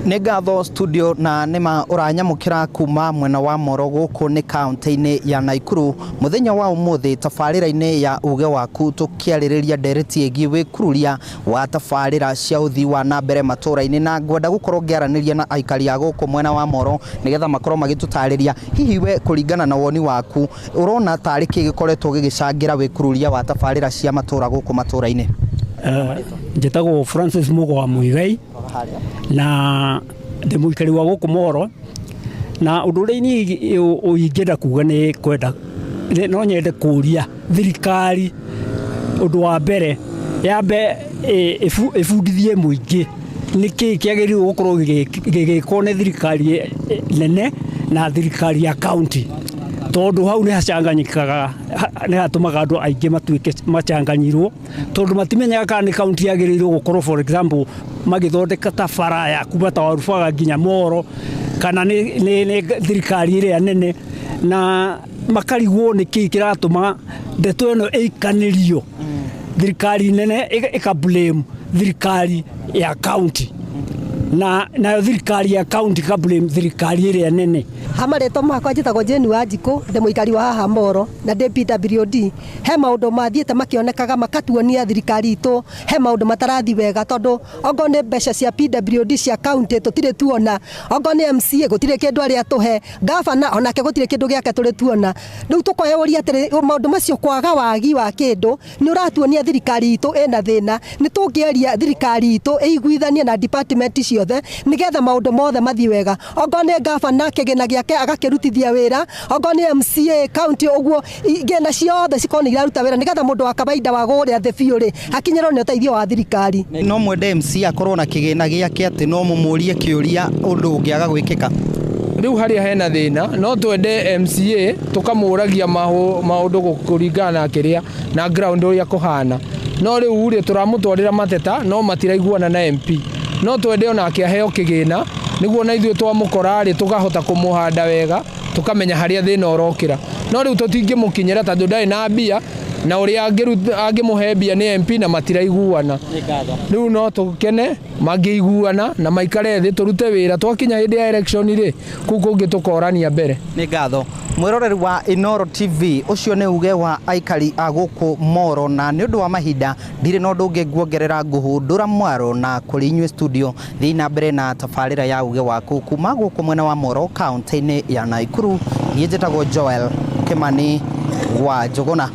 Negatho studio na nema uranyamukira kuma mwena wa Moro guku ni county-ini ya Naikuru muthenya wa umuthi tafarira-ini ya uge waku tukiaririria ndereti egi wikururia wa tafarira cia uthi wa na mbere matura-ini na ngwenda gukorwo ngiaraniria na aikari a guku mwena wa Moro nigetha makorwo magitutariria hihi we kuringana na woni waku urona tari ki gikoretwo gigicangira wikururia wa tafarira cia matura guku matura-ini. Njetago Francis Mugo wa Muigai na ndimwikari wa guku Moro na udureni uingenda kuga ni kwenda no nyende kuria thirikari undu wa mbere yambe ifundithie muingi niki kiagiriwo gukorwo gigikwo ni thirikari nene na thirikari ya county tondu hau ni hacanganyikaga ni hatumaga andu aingi matuike macanganyirwo tondu matimenyaga kana ni county yagirirwo gukorwo for example magithondeka tabara ya kuma ta Warubaga nginya Moro kana ni thirikari iria nene na makarigwo niki kiratuma ndeto eno ikanirio thirikari nene ikablame thirikari ya county na thirikari ya county kablame thirikari iria nene. Hamareto makwa njitagwo Jeni Wanjiku ndi muikari wa haha Moro na ndi PWD he maundu mathiete makionekaga makatuonia thirikari itu he maundu matarathi wega tondu ongo ni mbeca cia PWD cia county tutire tuona ongo ni MCA gutire kindu ari atuhe gavana onake gutire kindu giake turi tuona riu tukoeoria atiri maundu macio kwaga wagi wa kindu ni uratuonia thirikari itu ena thina ni tungieria thirikari itu iguithanie na department ciothe nigetha maundu mothe mathi wega ongo ni gavana kigina giake agakirutithia wira ongo ni MCA county uguo igena ciothe cikoni iraruta wira nigetha mundu wa kawaida wa guria the fiuri akinyero ni uteithio wa thirikari. No mwende MCA akorwo na kigina giake ati no mumurie kiuria undu ungiaga gwikika riu haria hena thina no twende MCA tukamuragia maundu kuringana na kiria na ground uria kuhana no riu ri turamutwarira mateta no matiraiguana na MP no twende onake aheo kigina niguo na ithuĩ twamukora ri tukahota kumuhanda wega tukamenya haria thina urokira no riu tutingimukinyira tondu ndari na mbia na uria angimuhe mbia ni MP na matiraiguana riu no tukene mangiiguana na maikare thi turute wira twakinya hindi ya election ri kuko ngi tukorania mbere. Ni ngatho mwiroreri wa Inoro TV ucio ni uge wa aikari a guku Moro na ni undu wa mahinda ndire no ndungi nguongerera nguhundura mwaro na kuri inywe studio thina mbere na tafarira ya uge waku kuma guku mwena wa Moro county-ini ya Naikuru. Nie njitagwo Joel Kimani wa Njuguna.